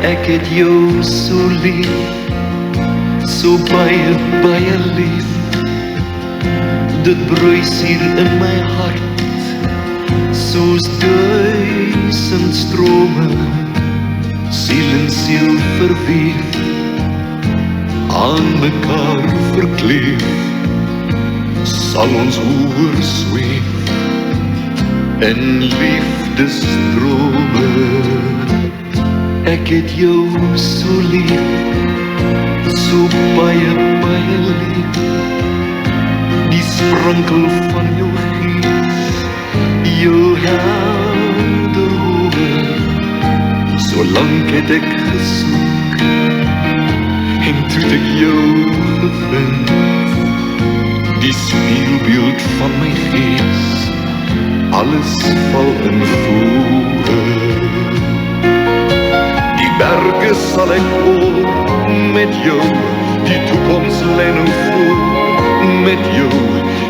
Ek het jou so lief, so baie, baie lief. Dit bruis hier in my hart, soos duisend strome, siel en siel verweef, aan mekaar verkleef, sal ons hoër zweef, in liefdestrome. Ek het jou so lief, so baie, baie lief. Die sprankel van jou gees, jou helder oë, so lang het ek gesoek, en toe ek jou gevind, die spieelbeeld van my gees, alles val in voege. Die berge sal ek oor, met jou, die toekomst lê nou voor, met jou,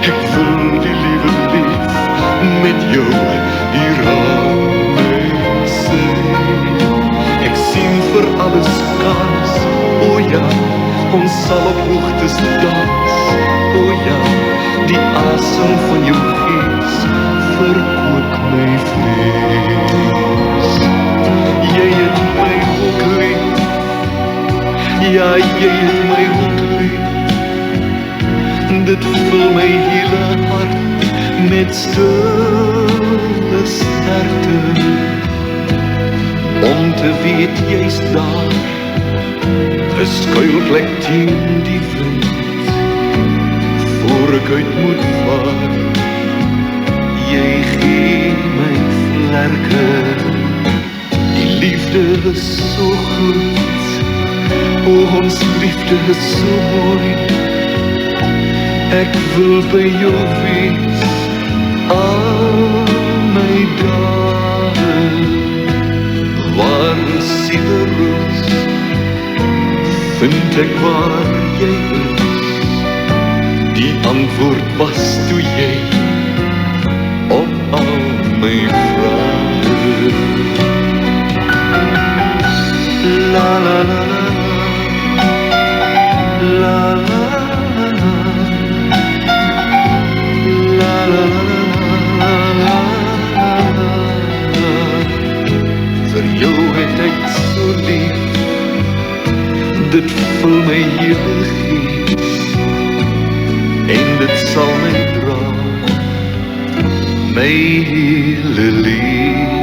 ek wil die liewe lief, met jou, die raam sê. Ek sien vir alles kans, o ja, ons sal op hoogtes dans, o ja, die asem van jou gees, verkoop my vlees. Jy het my ook lief, ja, jy het my ook lief. Dit vul my hele hart met stille sterkte, om te weet jy's daar, 'n skuilplek teen die wind, voor ek uit moet vaar. Jy gee my vlerke, die liefde is so goed, o ons liefde is so mooi. Ek wil by jou wees, al my dae, waar siele rus, vind ek waar jy is. Die antwoord was toe jy, op al my vrae. La la la la, la la. Vir jou het ek so lief, dit vul my hele gees, en dit sal my dra, my hele lewe.